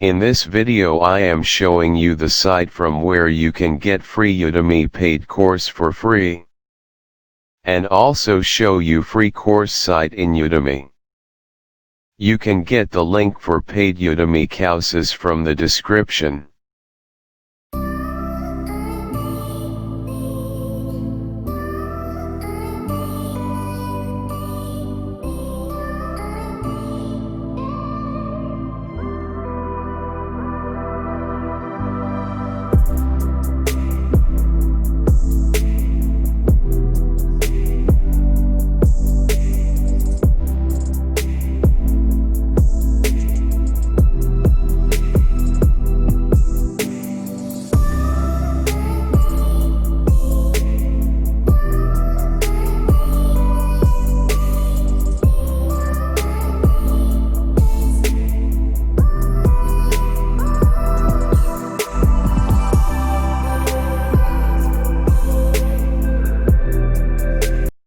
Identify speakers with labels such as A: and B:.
A: In this video I am showing you the site from where you can get free Udemy paid course for free. And also show you free course site in Udemy. You can get the link for paid Udemy courses from the description.